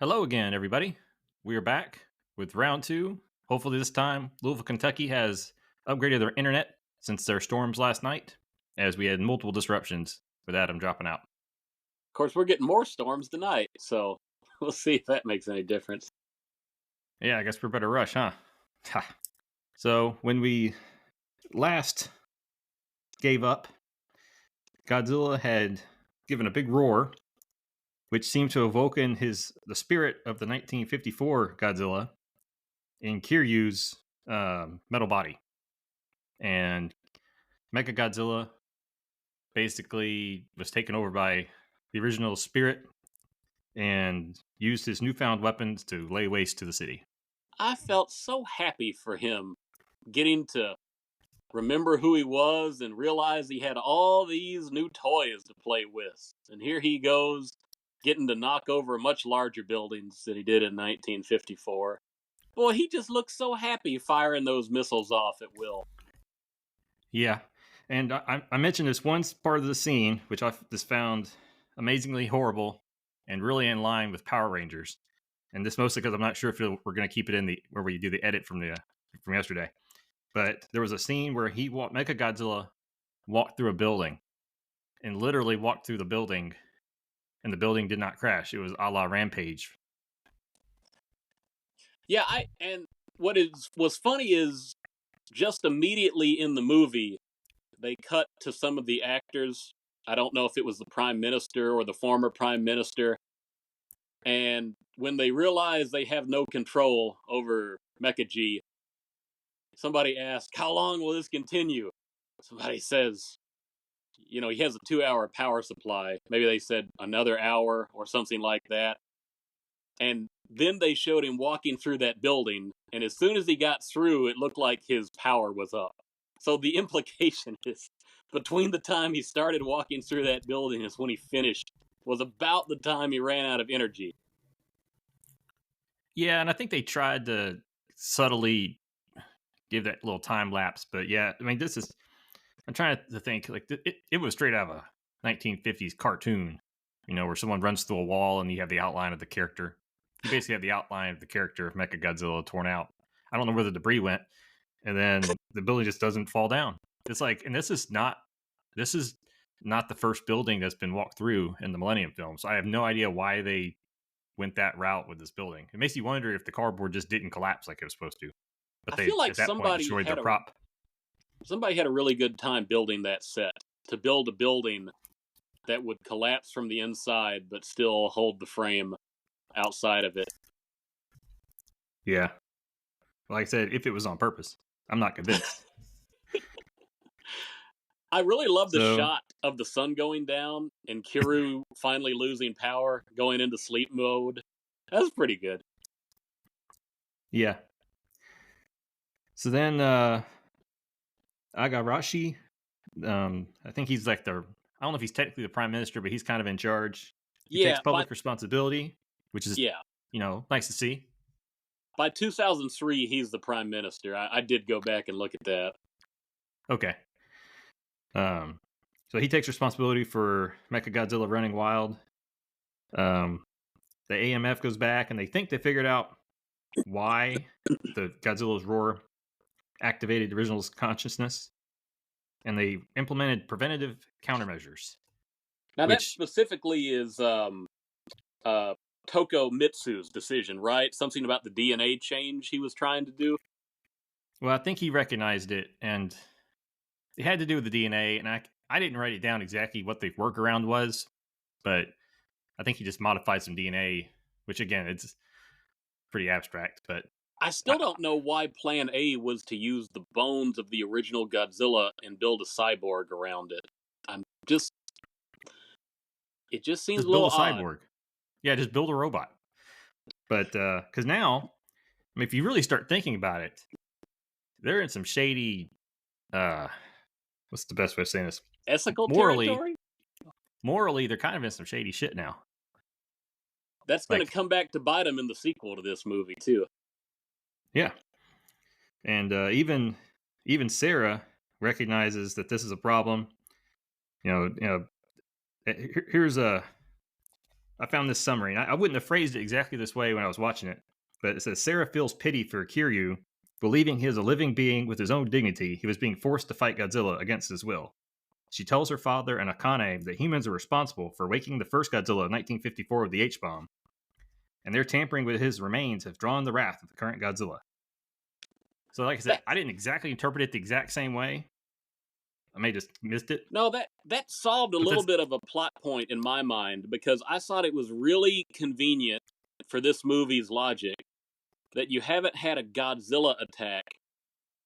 Hello again, everybody. We are back with round two. Hopefully, this time, Louisville, Kentucky has upgraded their internet since their storms last night, as we had multiple disruptions with Adam dropping out. Of course, we're getting more storms tonight, so we'll see if that makes any difference. Yeah, I guess we're better rush, huh? Ha. So, when we last gave up, Godzilla had given a big roar, which seemed to awaken the spirit of the 1954 Godzilla in Kiryu's metal body. And Mechagodzilla basically was taken over by the original spirit and used his newfound weapons to lay waste to the city. I felt so happy for him getting to remember who he was and realize he had all these new toys to play with. And here he goes, getting to knock over much larger buildings than he did in 1954. Boy, he just looks so happy firing those missiles off at will. Yeah. And I mentioned this one part of the scene, which I just found amazingly horrible and really in line with Power Rangers. And this mostly because I'm not sure if we're going to keep it in where we do the edit from yesterday. But there was a scene where Mechagodzilla walked through a building and literally walked through the building, and the building did not crash. It was a la Rampage. Yeah, and what was funny is just immediately in the movie, they cut to some of the actors. I don't know if it was the Prime Minister or the former Prime Minister. And when they realize they have no control over Mecha G, somebody asks, how long will this continue? Somebody says, he has a 2-hour power supply. Maybe they said another hour or something like that. And then they showed him walking through that building. And as soon as he got through, it looked like his power was up. So the implication is between the time he started walking through that building is when he finished was about the time he ran out of energy. Yeah, and I think they tried to subtly give that little time lapse, but yeah, I mean, I'm trying to think, like, it was straight out of a 1950s cartoon, where someone runs through a wall and you have the outline of the character. You basically have the outline of the character of Mechagodzilla torn out. I don't know where the debris went, and then the building just doesn't fall down. It's like, and this is not the first building that's been walked through in the Millennium films. I have no idea why they went that route with this building. It makes you wonder if the cardboard just didn't collapse like it was supposed to. But I feel like at that point, destroyed their prop. Somebody had a really good time building that set, to build a building that would collapse from the inside but still hold the frame outside of it. Yeah. Like I said, if it was on purpose, I'm not convinced. I really love the shot of the sun going down and Kiryu finally losing power, going into sleep mode. That's pretty good. Yeah. So then Agarashi, I think he's like I don't know if he's technically the prime minister, but he's kind of in charge. He takes public responsibility, which is nice to see. By 2003, he's the prime minister. I did go back and look at that. Okay. So he takes responsibility for Mechagodzilla running wild. The AMF goes back and they think they figured out why the Godzilla's roar activated the original's consciousness, and they implemented preventative countermeasures. Now that specifically is Toko Mitsu's decision, right? Something about the DNA change he was trying to do? Well, I think he recognized it, and it had to do with the DNA, and I didn't write it down exactly what the workaround was, but I think he just modified some DNA, which, again, it's pretty abstract, but I still don't know why Plan A was to use the bones of the original Godzilla and build a cyborg around it. It just seems a little odd. Build a cyborg. Yeah, just build a robot. But, because now, I mean, if you really start thinking about it, they're in some shady, what's the best way of saying this? Ethical territory? Morally, they're kind of in some shady shit now. That's going to come back to bite them in the sequel to this movie, too. Yeah. And even Sarah recognizes that this is a problem. Here's I found this summary, and I wouldn't have phrased it exactly this way when I was watching it, but it says Sarah feels pity for Kiryu, believing he is a living being with his own dignity. He was being forced to fight Godzilla against his will. She tells her father and Akane that humans are responsible for waking the first Godzilla of 1954 with the H-bomb, and their tampering with his remains have drawn the wrath of the current Godzilla. So, like I said, I didn't exactly interpret it the exact same way. I may just missed it. No, that solved a little bit of a plot point in my mind, because I thought it was really convenient for this movie's logic that you haven't had a Godzilla attack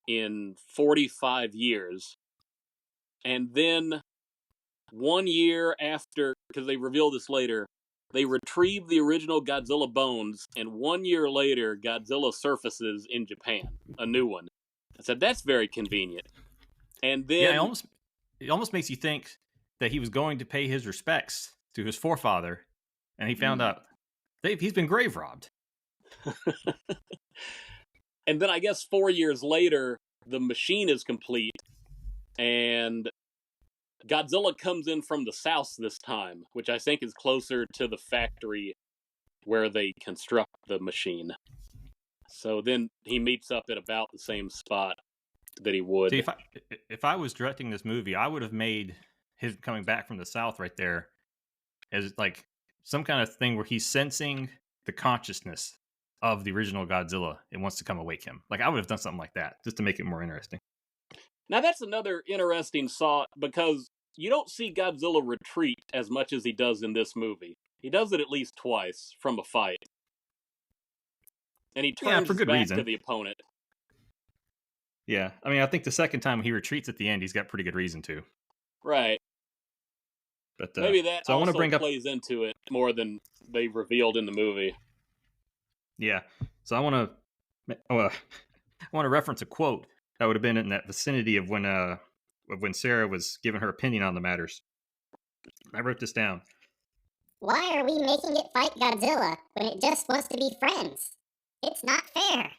in 45 years, and then 1 year after, because they reveal this later, they retrieve the original Godzilla bones, and 1 year later, Godzilla surfaces in Japan, a new one. I said, that's very convenient. And then... Yeah, it almost makes you think that he was going to pay his respects to his forefather, and he found out he's been grave robbed. And then I guess 4 years later, the machine is complete, and Godzilla comes in from the south this time, which I think is closer to the factory where they construct the machine. So then he meets up at about the same spot that he would. See, if I was directing this movie, I would have made his coming back from the south right there as like some kind of thing where he's sensing the consciousness of the original Godzilla and wants to come awake him. Like, I would have done something like that just to make it more interesting. Now that's another interesting thought, because you don't see Godzilla retreat as much as he does in this movie. He does it at least twice from a fight. And he turns for good back reason. to the opponent. Yeah, I mean, I think the second time he retreats at the end, he's got pretty good reason to. Right. But maybe that so also I bring plays into it more than they revealed in the movie. Yeah, so I want to reference a quote that would have been in that vicinity of when Sarah was giving her opinion on the matters. I wrote this down. Why are we making it fight Godzilla when it just wants to be friends? It's not fair.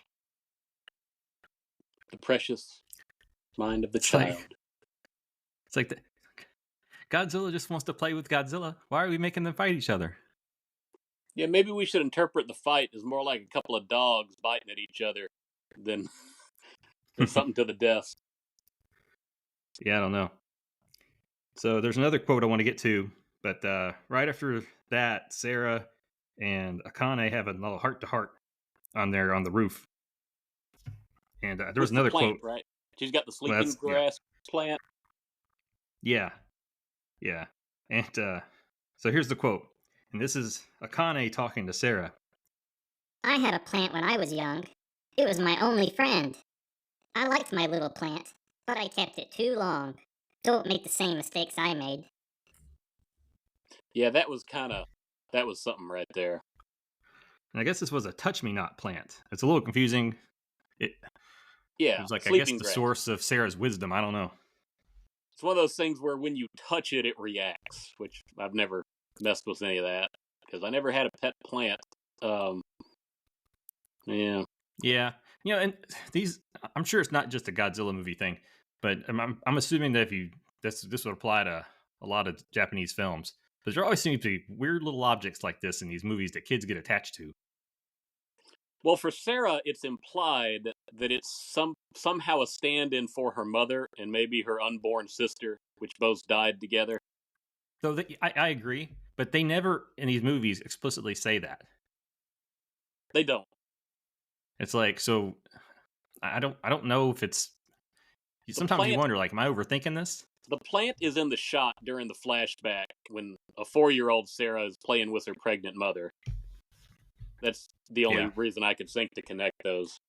The precious mind of the child. It's like Godzilla just wants to play with Godzilla. Why are we making them fight each other? Yeah, maybe we should interpret the fight as more like a couple of dogs biting at each other than something to the death. Yeah, I don't know. So there's another quote I want to get to, but right after that, Sarah and Akane have a little heart-to-heart on the roof. And there was another plant, quote. Right? She's got the sleeping grass plant. Yeah. And so here's the quote. And this is Akane talking to Sarah. I had a plant when I was young. It was my only friend. I liked my little plant, but I kept it too long. Don't make the same mistakes I made. Yeah, that was something right there. And I guess this was a touch-me-not plant. It's a little confusing. It was like, I guess, the source of Sarah's wisdom. I don't know. It's one of those things where when you touch it, it reacts, which I've never messed with any of that, because I never had a pet plant. Yeah. Yeah. And these, I'm sure it's not just a Godzilla movie thing, but I'm assuming that this would apply to a lot of Japanese films. But there always seems to be weird little objects like this in these movies that kids get attached to. Well, for Sarah, it's implied that it's somehow a stand-in for her mother and maybe her unborn sister, which both died together. So I agree, but they never in these movies explicitly say that. They don't. It's like, so I don't know if it's. Sometimes you wonder, like, am I overthinking this? The plant is in the shot during the flashback when a 4-year-old Sarah is playing with her pregnant mother. That's the only reason I could think to connect those.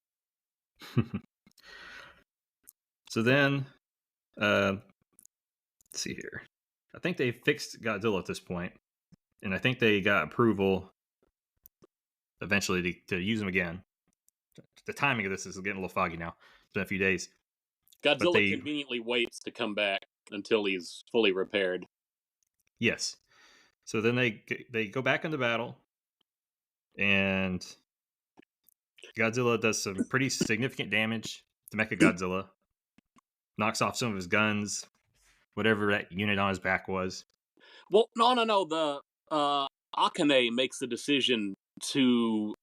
So then, let's see here. I think they fixed Godzilla at this point, and I think they got approval eventually to use him again. The timing of this is getting a little foggy now. It's been a few days. Godzilla conveniently waits to come back until he's fully repaired. Yes. So then they go back into battle, and Godzilla does some pretty significant damage to Mechagodzilla. Knocks off some of his guns, whatever that unit on his back was. Well, no. Akane makes the decision to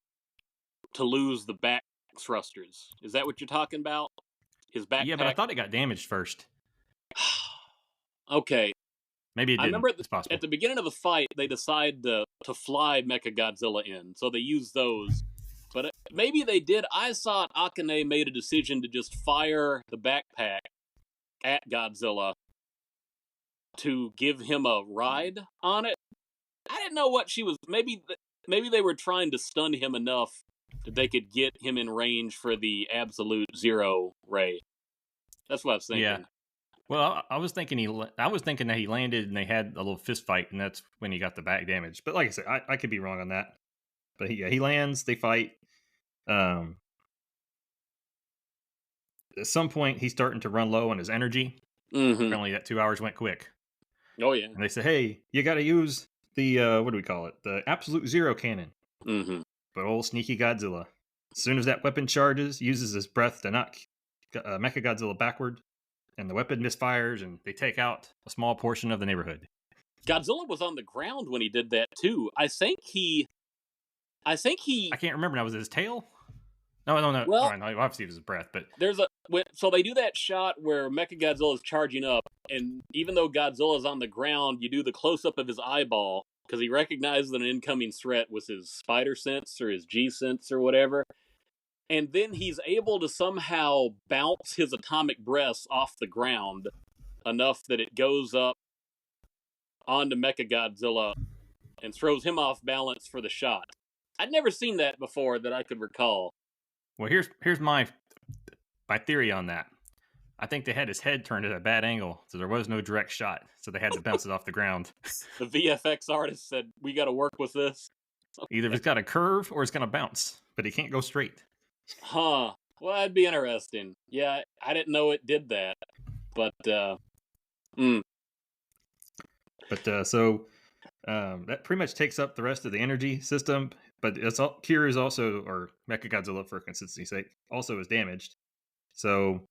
lose the back thrusters. Is that what you're talking about? His backpack? Yeah, but I thought it got damaged first. Okay. Maybe it I didn't. remember It's possible. at the beginning of the fight, they decide to fly Mechagodzilla in, so they use those. But maybe they did. I thought Akane made a decision to just fire the backpack at Godzilla to give him a ride on it. I didn't know what she was. Maybe they were trying to stun him enough that they could get him in range for the absolute zero ray. That's what I was thinking. Yeah. Well, I was thinking that he landed and they had a little fist fight, and that's when he got the back damage. But like I said, I could be wrong on that. But he lands, they fight. At some point, he's starting to run low on his energy. Mm-hmm. Apparently, that 2 hours went quick. Oh yeah. And they say, "Hey, you got to use the what do we call it? The absolute zero cannon." Mm-hmm. But old sneaky Godzilla, as soon as that weapon charges, uses his breath to knock Mechagodzilla backward, and the weapon misfires, and they take out a small portion of the neighborhood. Godzilla was on the ground when he did that too. I think he. I can't remember now. Was it his tail? No. Well, obviously it was his breath, but so they do that shot where Mechagodzilla is charging up, and even though Godzilla's on the ground, you do the close up of his eyeball because he recognizes an incoming threat with his spider sense or his G sense or whatever. And then he's able to somehow bounce his atomic breath off the ground enough that it goes up onto Mechagodzilla and throws him off balance for the shot. I'd never seen that before that I could recall. well, here's my theory on that. I think they had his head turned at a bad angle, so there was no direct shot, so they had to bounce it off the ground. The VFX artist said, "We got to work with this." Either it's got a curve or it's going to bounce, but he can't go straight. Huh. Well, that'd be interesting. Yeah, I didn't know it did that. But, that pretty much takes up the rest of the energy system. But Kira is also, or Mechagodzilla for consistency's sake, also is damaged. So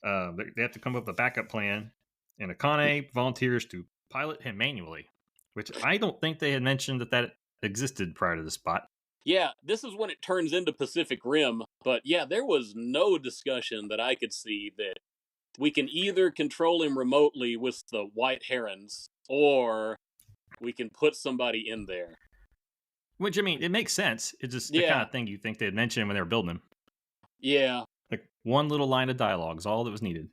they have to come up with a backup plan. And Akane volunteers to pilot him manually, which I don't think they had mentioned that existed prior to the spot. yeah, this is when it turns into Pacific Rim. But yeah, there was no discussion that I could see that we can either control him remotely with the white herons, or we can put somebody in there. Which, I mean, it makes sense. It's just the kind of thing you think they'd mention when they were building him. Yeah. Like one little line of dialogue is all that was needed.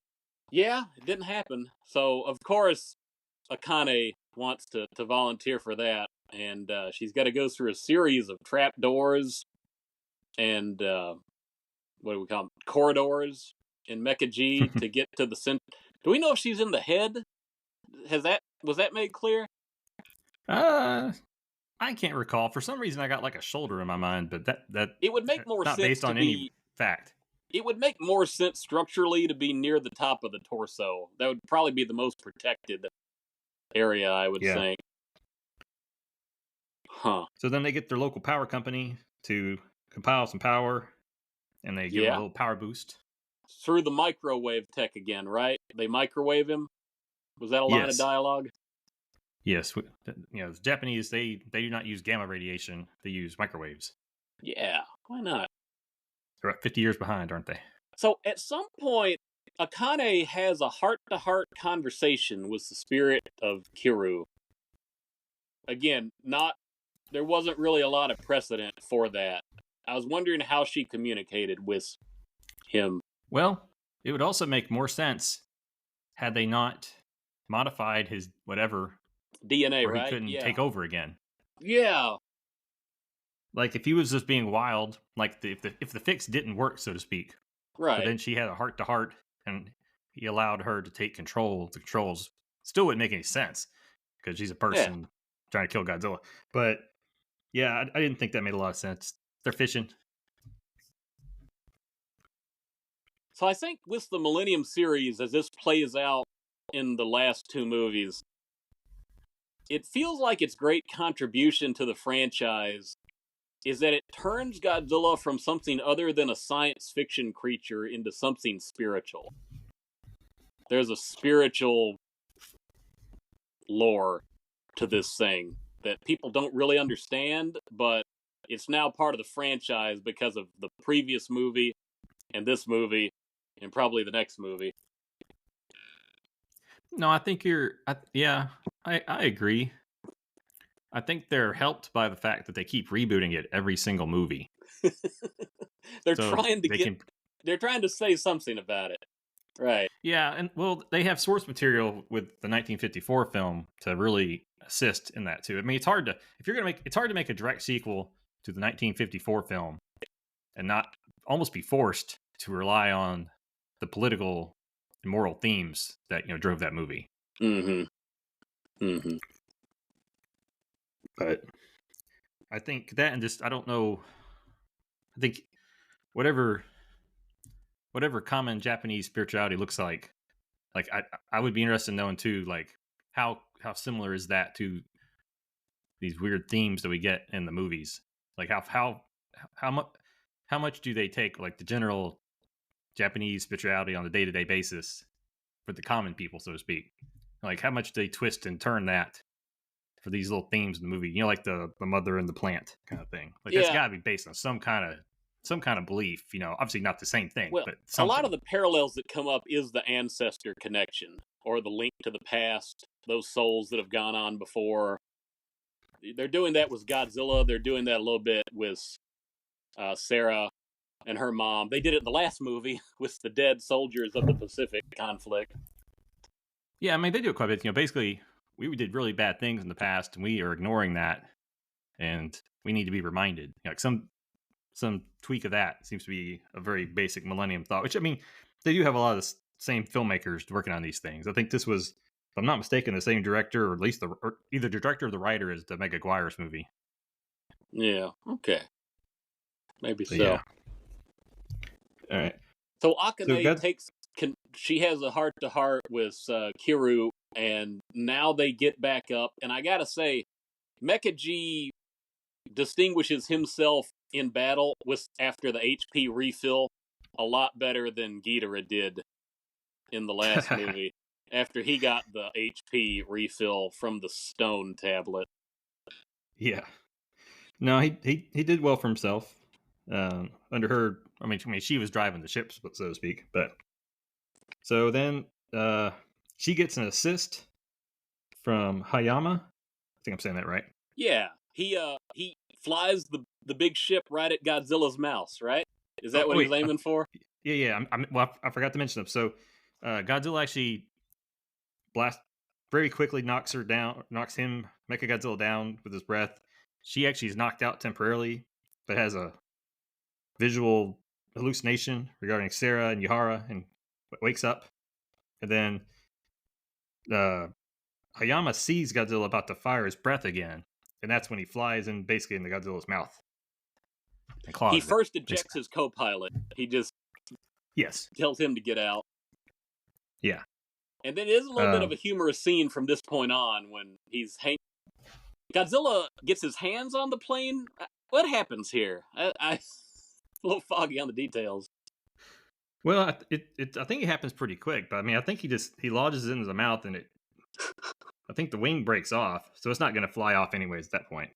Yeah, it didn't happen. So, of course, Akane wants to volunteer for that. And she's got to go through a series of trapdoors and, what do we call them? Corridors in Mecha G to get to the center. Do we know if she's in the head? Was that made clear? I can't recall. For some reason, I got like a shoulder in my mind, but that it would make more not sense based on any fact. It would make more sense structurally to be near the top of the torso. That would probably be the most protected area, I would think. Huh. So then they get their local power company to compile some power, and they give him a little power boost. Through the microwave tech again, right? They microwave him? Was that a line of dialogue? Yes. The Japanese, they do not use gamma radiation. They use microwaves. Yeah, why not? They're about 50 years behind, aren't they? So at some point, Akane has a heart-to-heart conversation with the spirit of Kiru. Again, there wasn't really a lot of precedent for that. I was wondering how she communicated with him. Well, it would also make more sense had they not modified his whatever DNA, where right? he couldn't take over again. Yeah. Like if he was just being wild, like if the fix didn't work, so to speak. Right. But then she had a heart to heart, and he allowed her to take control. The controls still wouldn't make any sense because she's a person trying to kill Godzilla. But yeah, I didn't think that made a lot of sense. They're fishing. So I think with the Millennium series, as this plays out in the last two movies, it feels like its great contribution to the franchise is that it turns Godzilla from something other than a science fiction creature into something spiritual. There's a spiritual lore to this thing. that people don't really understand, but it's now part of the franchise because of the previous movie and this movie and probably the next movie. No, I think I agree. I think they're helped by the fact that they keep rebooting it every single movie. They're So trying to they get. can, They're trying to say something about it, right? yeah, and well, they have source material with the 1954 film to really assist in that too. I mean, it's hard to if you're gonna make it's hard to make a direct sequel to the 1954 film and not almost be forced to rely on the political and moral themes that drove that movie. Mm-hmm. Mm-hmm. But I think that, and just I don't know. I think whatever common Japanese spirituality looks like I would be interested in knowing too, like how similar is that to these weird themes that we get in the movies? Like how much do they take like the general Japanese spirituality on a day to day basis for the common people, so to speak? Like how much do they twist and turn that for these little themes in the movie? Like the mother and the plant kind of thing. Like that's Yeah. got to be based on some kind of belief. Obviously not the same thing, Well, but a lot something. of the parallels that come up is the ancestor connection or the link to the past, those souls that have gone on before. They're doing that with Godzilla. They're doing that a little bit with Sarah and her mom. They did it in the last movie with the dead soldiers of the Pacific conflict. Yeah, I mean they do it quite a bit. Basically, we did really bad things in the past, and we are ignoring that, and we need to be reminded. Like some tweak of that seems to be a very basic Millennium thought. Which I mean, they do have a lot of the same filmmakers working on these things. I think this was, if I'm not mistaken, the same director, or at least either the director or the writer is the Megaguirus movie. Yeah. Okay. Maybe so. Yeah. All right. So Akane So she has a heart to heart with Kiru, and now they get back up. And I gotta say, Mecha G distinguishes himself in battle after the HP refill a lot better than Ghidorah did in the last movie. After he got the HP refill from the stone tablet. Yeah. No, he did well for himself. Under her, I mean, she was driving the ship, so to speak. But so then she gets an assist from Hayama. I think I'm saying that right. Yeah, he flies the big ship right at Godzilla's mouth, right? Is that what he was wait, aiming for? Yeah. Well, I forgot to mention them. So Godzilla actually very quickly knocks him, Mechagodzilla, down with his breath. She actually is knocked out temporarily, but has a visual hallucination regarding Sarah and Yahara, and wakes up. And then Hayama sees Godzilla about to fire his breath again, and that's when he flies in basically into Godzilla's mouth and claws He it, first ejects basically. his co-pilot. He just Yes. tells him to get out. Yeah. And then it is a little bit of a humorous scene from this point on when Godzilla gets his hands on the plane. What happens here? I a little foggy on the details. Well, I think it happens pretty quick, but I mean, I think he lodges it into the mouth, and I think the wing breaks off, so it's not going to fly off anyways at that point.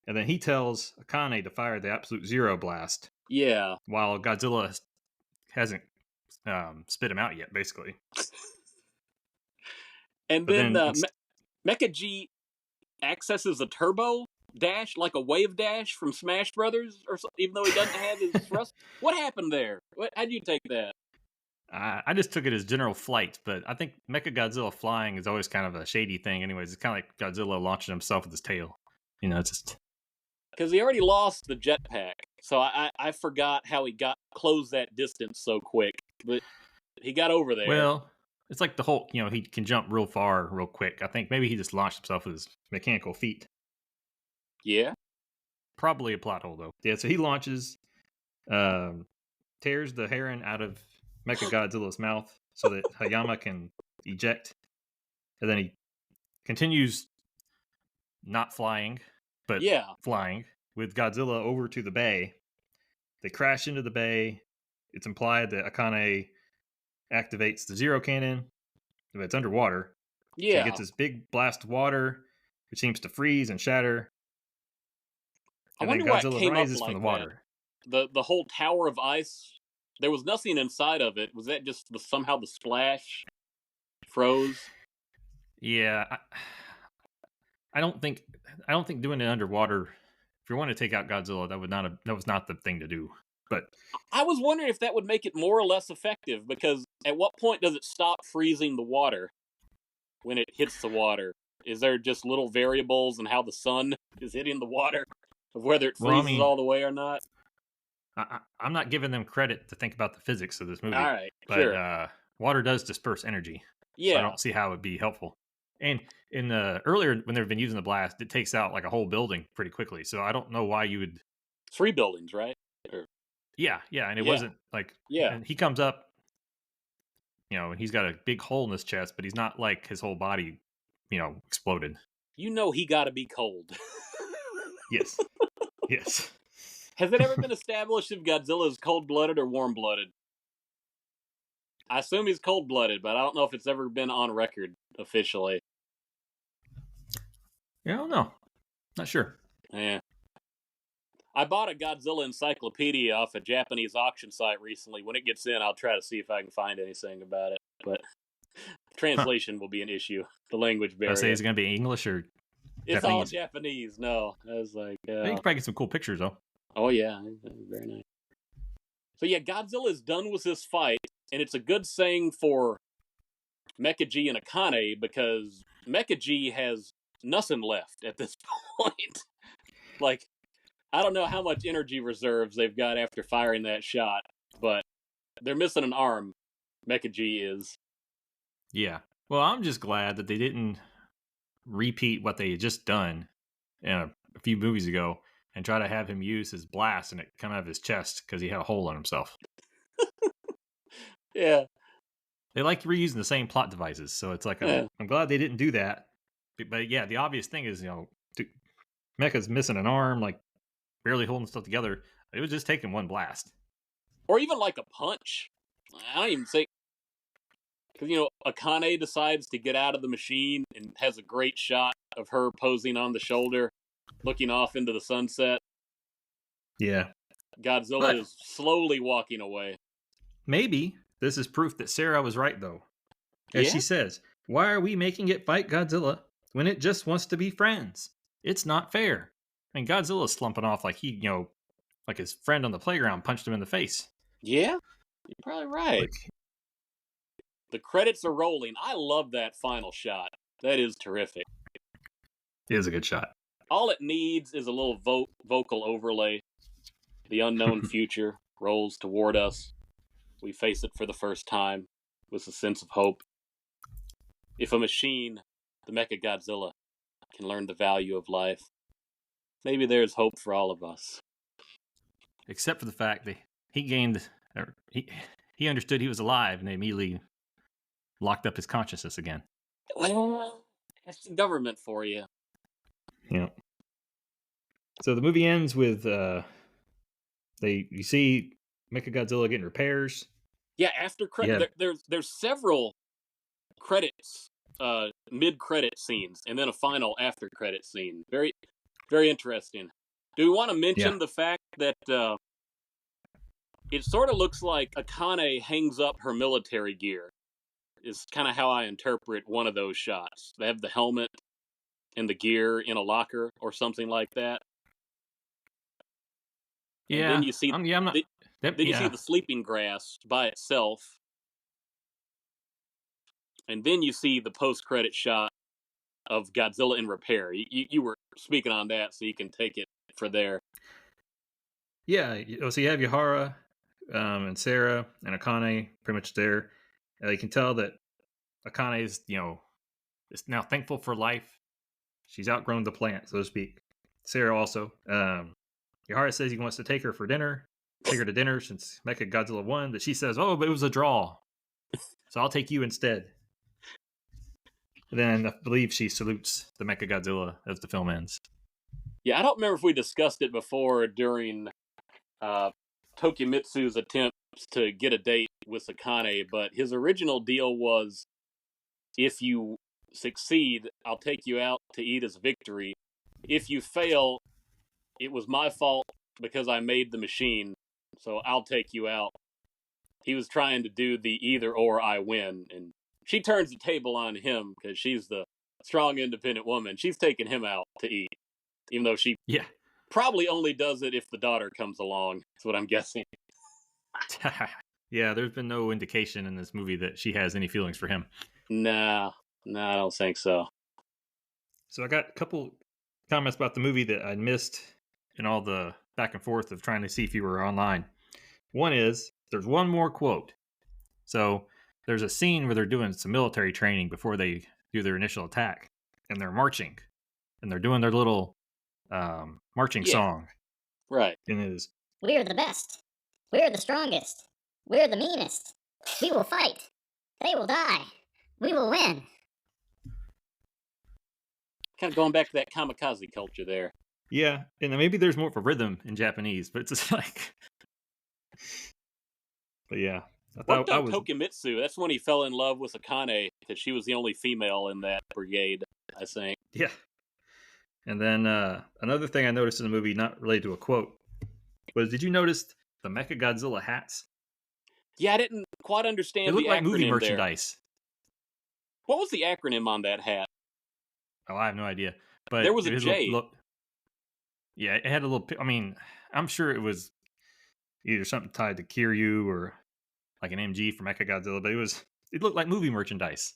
And then he tells Akane to fire the absolute zero blast. Yeah. While Godzilla hasn't spit him out yet, basically. And then Mecha G accesses a turbo dash, like a wave dash from Smash Brothers, or so, even though he doesn't have his thrust. What happened there? How'd you take that? I just took it as general flight, but I think Mechagodzilla flying is always kind of a shady thing. Anyways, it's kind of like Godzilla launching himself with his tail. It's just because he already lost the jetpack, so I forgot how he closed that distance so quick, but he got over there. Well, it's like the Hulk. He can jump real far, real quick. I think maybe he just launched himself with his mechanical feet. Yeah, probably a plot hole though. Yeah, so he launches, tears the heron out of Mechagodzilla's mouth so that Hayama can eject, and then he continues not flying, but flying with Godzilla over to the bay. They crash into the bay. It's implied that Akane activates the zero cannon, but it's underwater. Yeah, so he gets this big blast of water. which seems to freeze and shatter. I And then wonder why it Godzilla came up rises from like the that. water. The whole tower of ice. There was nothing inside of it. Was that just somehow the splash froze? Yeah, I don't think doing it underwater. If you want to take out Godzilla, that was not the thing to do. But I was wondering if that would make it more or less effective, because at what point does it stop freezing the water when it hits the water? Is there just little variables in how the sun is hitting the water of whether it well, I freezes mean, all the way or not? I'm not giving them credit to think about the physics of this All movie, right, but sure. water does disperse energy, so I Yeah, don't see how it would be helpful. And in the earlier when they've been using the blast, it takes out like a whole building pretty quickly. So I don't know why you would. 3 buildings, right? Or, Yeah, and it yeah, wasn't like, yeah. and he comes up, and he's got a big hole in his chest, but he's not like his whole body, exploded. You know he got to be cold. Yes, yes. Has it ever been established if Godzilla is cold-blooded or warm-blooded? I assume he's cold-blooded, but I don't know if it's ever been on record officially. Yeah, I don't know. Not sure. Yeah. I bought a Godzilla encyclopedia off a Japanese auction site recently. When it gets in, I'll try to see if I can find anything about it. But translation will be an issue. The language I say, barrier. is it going to be English or It's Japanese? all Japanese. No, I was like, I think you can probably get some cool pictures though. oh yeah, very nice. So yeah, Godzilla is done with this fight, and it's a good saying for Mecha G and Akane, because Mecha G has nothing left at this point. Like, I don't know how much energy reserves they've got after firing that shot, but they're missing an arm. Mecha G is. Yeah. Well, I'm just glad that they didn't repeat what they had just done a few movies ago and try to have him use his blast and it come out of his chest because he had a hole in himself. Yeah. They like reusing the same plot devices, so it's like Yeah. I'm glad they didn't do that. But yeah, the obvious thing is, Mecha's missing an arm, like barely holding stuff together. It was just taking one blast. Or even like a punch. I don't even think. Because, Akane decides to get out of the machine and has a great shot of her posing on the shoulder, looking off into the sunset. Yeah. Godzilla But is slowly walking away. maybe this is proof that Sarah was right, though. As Yeah? she says, why are we making it fight Godzilla when it just wants to be friends? It's not fair. I mean, Godzilla's slumping off like he, like his friend on the playground punched him in the face. Yeah? You're probably right. Like, The credits are rolling. I love that final shot. That is terrific. it is a good shot. All it needs is a little vocal overlay. The unknown future rolls toward us. We face it for the first time with a sense of hope. If a machine, the Mechagodzilla, can learn the value of life, maybe there's hope for all of us. Except for the fact that he understood he was alive and they immediately locked up his consciousness again. Well, that's the government for you. Yeah. So the movie ends with you see Mechagodzilla getting repairs. Yeah, after credit, Yeah. there's several credits, mid-credit scenes, and then a final after-credit scene. Very, very interesting. Do we want to mention the fact that it sort of looks like Akane hangs up her military gear? Is kind of how I interpret one of those shots. They have the helmet and the gear in a locker or something like that. And Yeah. then you see, I'm not. you see the sleeping grass by itself, and then you see the post-credit shot of Godzilla in repair. You were speaking on that, so you can take it for there. Yeah. So you have Yahara and Sarah and Akane pretty much there. You can tell that Akane is, is now thankful for life. She's outgrown the plant, so to speak. Sarah also. Yahara says he wants to take her to dinner since Mechagodzilla won, but she says, oh, but it was a draw. So I'll take you instead. Then I believe she salutes the Mechagodzilla as the film ends. Yeah, I don't remember if we discussed it before during Tokimitsu's attempts to get a date with Akane, but his original deal was if you succeed, I'll take you out to eat as victory. If you fail, it was my fault because I made the machine, so I'll take you out. He was trying to do the either or I win, and she turns the table on him because she's the strong, independent woman. She's taking him out to eat, even though she Yeah. probably only does it if the daughter comes along. That's what I'm guessing. Yeah, there's been no indication in this movie that she has any feelings for him. Nah, I don't think so. So I got a couple comments about the movie that I missed in all the back and forth of trying to see if you were online. One is there's one more quote. So there's a scene where they're doing some military training before they do their initial attack, and they're marching, and they're doing their little marching Yeah. song. Right. And it is, We're the best. We're the strongest. We're the meanest. We will fight. They will die. We will win. Kind of going back to that kamikaze culture there. yeah, and maybe there's more of a rhythm in Japanese, but it's just like, but yeah, I What thought I about was Tokimitsu? That's when he fell in love with Akane because she was the only female in that brigade, I think. yeah. And then another thing I noticed in the movie, not related to a quote, was did you notice the Mechagodzilla hats? Yeah, I didn't quite They understand look the like movie acronym there. merchandise. What was the acronym on that hat? Oh, I have no idea. But There was a it J. yeah, it had a little. I mean, I'm sure it was either something tied to Kiryu or like an MG for Mechagodzilla, but it looked like movie merchandise.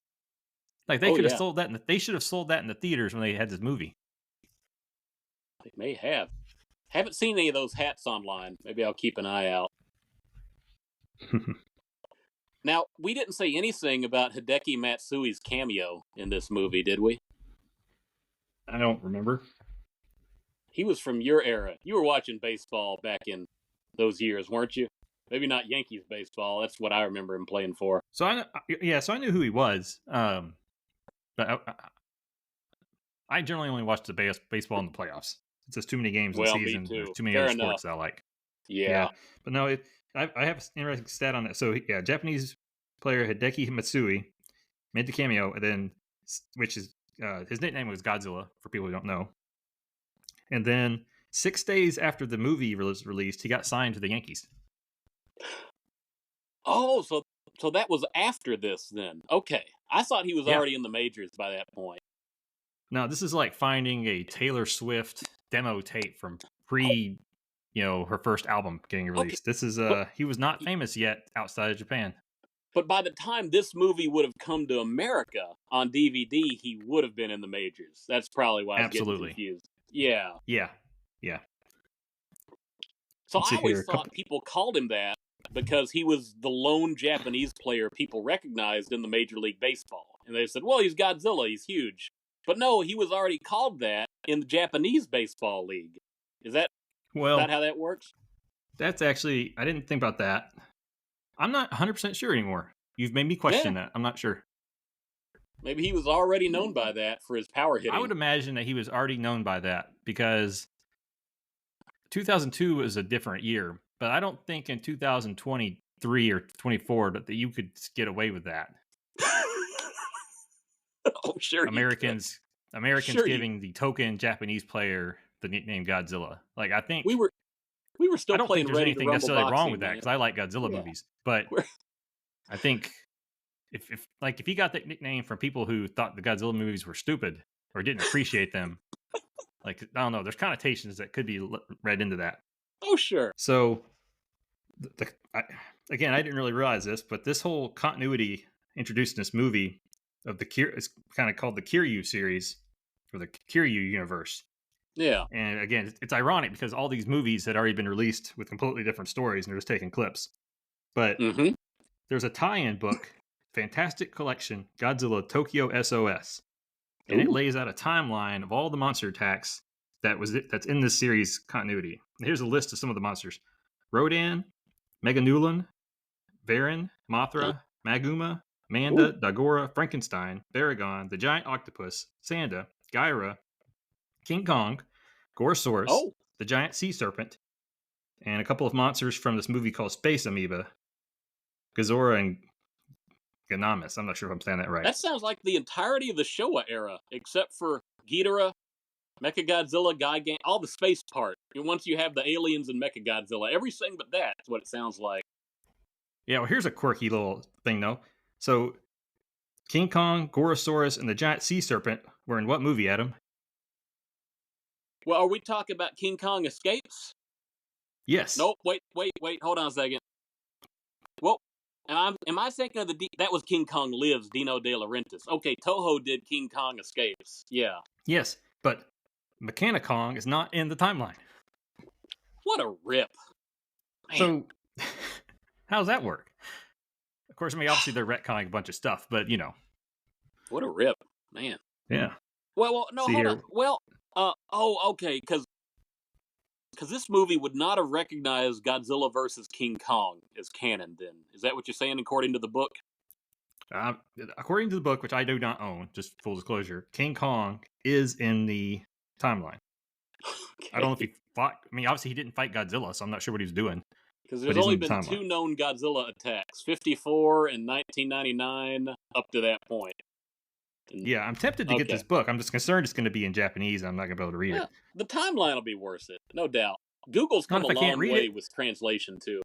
Like they Oh, could have yeah. sold that. They should have sold that in the theaters when they had this movie. They may have. Haven't seen any of those hats online. Maybe I'll keep an eye out. Now, we didn't say anything about Hideki Matsui's cameo in this movie, did we? I don't remember. He was from your era. You were watching baseball back in those years, weren't you? Maybe not Yankees baseball. That's what I remember him playing for. So I knew who he was. But I generally only watch the baseball in the playoffs. It's just too many games in the Well, me season. too. There's too many Fair other enough. sports that I like. Yeah. But no, I have an interesting stat on that. So yeah, Japanese player Hideki Matsui made the cameo, and then which is his nickname was Godzilla for people who don't know. And then 6 days after the movie was released, he got signed to the Yankees. Oh, so that was after this then. Okay. I thought he was Yeah. already in the majors by that point. Now this is like finding a Taylor Swift demo tape from pre, her first album getting released. This is he was not famous yet outside of Japan. But by the time this movie would have come to America on DVD, he would have been in the majors. That's probably why I was Absolutely. getting confused. Yeah. Yeah. So Let's I see always here, thought people called him that because he was the lone Japanese player people recognized in the Major League Baseball. And they said, well, he's Godzilla, he's huge. But no, he was already called that in the Japanese Baseball League. Is that Well, how that works? that's actually, I didn't think about that. I'm not 100% sure anymore. You've made me question that. I'm not sure. Maybe he was already known by that for his power hitting. I would imagine that he was already known by that because 2002 was a different year, but I don't think in 2023 or 24 that you could get away with that. Oh, sure. Americans Sure giving the token Japanese player the nickname Godzilla. Like I think we were still I don't playing think there's Ready to anything Rumble necessarily wrong boxing, with that man. because I like Godzilla Yeah. movies, but I think if he got that nickname from people who thought the Godzilla movies were stupid or didn't appreciate them, like I don't know, there's connotations that could be read into that. Oh, sure. So, again, I didn't really realize this, but this whole continuity introduced in this movie of it's kind of called the Kiryu series or the Kiryu universe. Yeah. And again, it's ironic because all these movies had already been released with completely different stories and they're just taking clips. But Mm-hmm. there's a tie-in book, Fantastic Collection, Godzilla Tokyo SOS. And it Ooh. lays out a timeline of all the monster attacks that's in this series continuity. And here's a list of some of the monsters. Rodan, Meganulan, Varan, Mothra, Maguma, Manda, Dagora, Frankenstein, Baragon, the Giant Octopus, Sanda, Gyra, King Kong, Gorosaurus, the Giant Sea Serpent, and a couple of monsters from this movie called Space Amoeba, Gazora and Ganamis. I'm not sure if I'm saying that right. That sounds like the entirety of the Showa era, except for Ghidorah, Mechagodzilla, Gigan, all the space part. And once you have the aliens and Mechagodzilla, everything but that's what it sounds like. Yeah, well, here's a quirky little thing, though. So, King Kong, Gorosaurus, and the giant sea serpent were in what movie, Adam? Well, are we talking about King Kong Escapes? Yes. Nope. Wait. Hold on a second. Well, am I thinking of that was King Kong Lives, Dino De Laurentiis? Okay, Toho did King Kong Escapes. Yeah. Yes, but Mechanicong is not in the timeline. What a rip. Man. So, how does that work? Of course, I mean, obviously they're retconning a bunch of stuff, but you know. What a rip, man. Yeah. Well, no, See hold here. on. Well, okay, because this movie would not have recognized Godzilla versus King Kong as canon. Then is that what you're saying? According to the book. According to the book, which I do not own, just full disclosure, King Kong is in the timeline. Okay. I don't know if he fought. I mean, obviously he didn't fight Godzilla, so I'm not sure what he was doing. Because there's only been 2 known Godzilla attacks, 54 and 1999, up to that point. And, yeah, I'm tempted to get this book. I'm just concerned it's going to be in Japanese and I'm not going to be able to read it. The timeline will be worth it, no doubt. Google's come a long way with translation, too.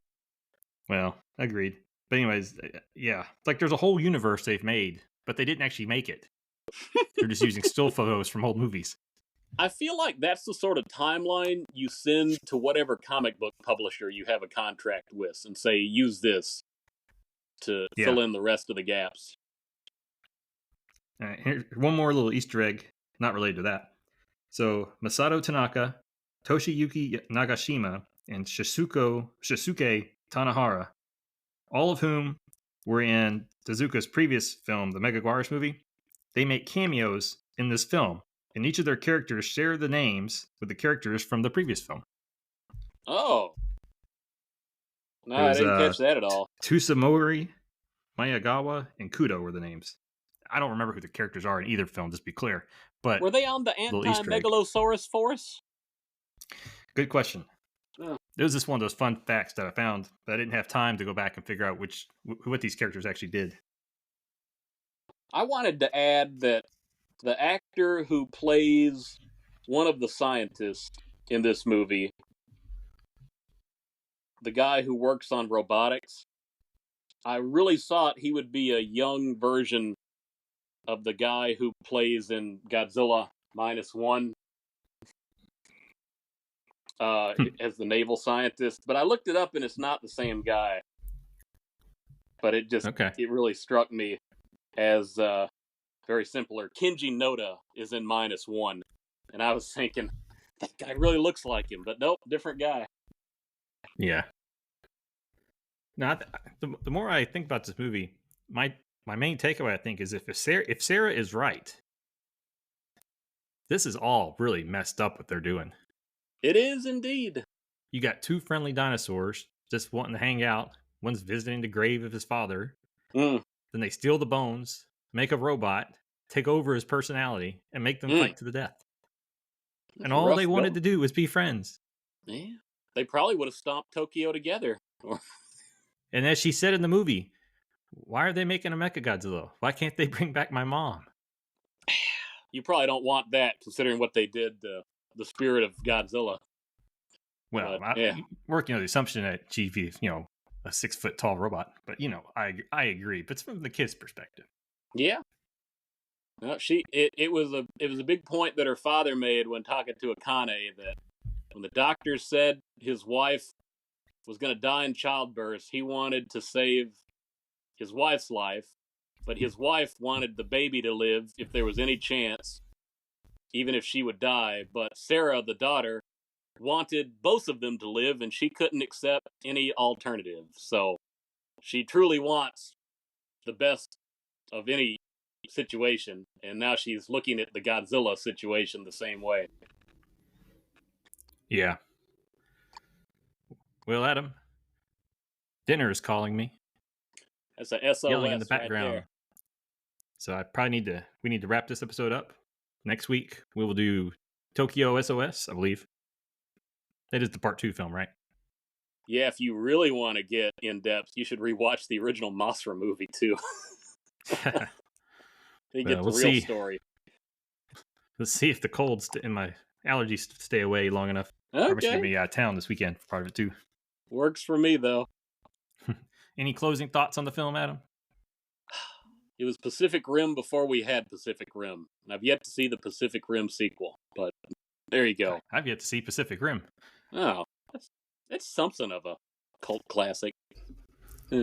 Well, agreed. But anyways, yeah. It's like there's a whole universe they've made, but they didn't actually make it. They're just using still photos from old movies. I feel like that's the sort of timeline you send to whatever comic book publisher you have a contract with and say, use this to fill in the rest of the gaps. All right, here's one more little Easter egg, not related to that. So, Masato Tanaka, Toshiyuki Nagashima, and Shisuke Tanahara, all of whom were in Tezuka's previous film, the Megaguirus movie, they make cameos in this film. And each of their characters share the names with the characters from the previous film. Oh. No, I didn't catch that at all. Tsusamori, Mayagawa, and Kudo were the names. I don't remember who the characters are in either film, just to be clear. But were they on the anti-megalosaurus force? Good question. Oh. It was just one of those fun facts that I found, but I didn't have time to go back and figure out what these characters actually did. I wanted to add that the actor who plays one of the scientists in this movie, the guy who works on robotics, I really thought he would be a young version of the guy who plays in Godzilla -1 as the naval scientist. But I looked it up and it's not the same guy. But it really struck me as very simpler. Kenji Noda is in -1. And I was thinking, that guy really looks like him. But nope, different guy. Yeah. Now, the more I think about this movie, my main takeaway, I think, is if Sarah is right, this is all really messed up what they're doing. It is indeed. You got 2 friendly dinosaurs just wanting to hang out. One's visiting the grave of his father. Then they steal the bones, make a robot, take over his personality, and make them fight to the death. And all they wanted to do was be friends. Yeah. They probably would have stomped Tokyo together. And as she said in the movie, why are they making a Mechagodzilla? Why can't they bring back my mom? You probably don't want that, considering what they did to the spirit of Godzilla. Well, working on the assumption that she'd be, a 6 foot tall robot. But, I agree. But it's from the kid's perspective. Yeah. No, it was a big point that her father made when talking to Akane, that when the doctor said his wife was going to die in childbirth, he wanted to save his wife's life, but his wife wanted the baby to live if there was any chance, even if she would die. But Sarah, the daughter, wanted both of them to live, and she couldn't accept any alternative. So she truly wants the best of any situation, and now she's looking at the Godzilla situation the same way. Yeah. Well, Adam, dinner is calling me. That's a SOS yelling in the background. Right there. So we need to wrap this episode up. Next week we will do Tokyo SOS, I believe. That is the part 2 film, right? Yeah, if you really want to get in depth, you should rewatch the original Masra movie too. You get the we'll real see. story. Let's see if the colds and my allergies stay away long enough. I'm actually going to Okay. be out of town this weekend for part of it, too. Works for me, though. Any closing thoughts on the film, Adam? It was Pacific Rim before we had Pacific Rim. And I've yet to see the Pacific Rim sequel, but there you go. I've yet to see Pacific Rim. Oh, it's something of a cult classic. All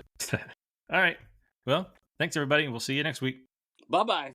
right. Well, thanks, everybody, and we'll see you next week. Bye-bye.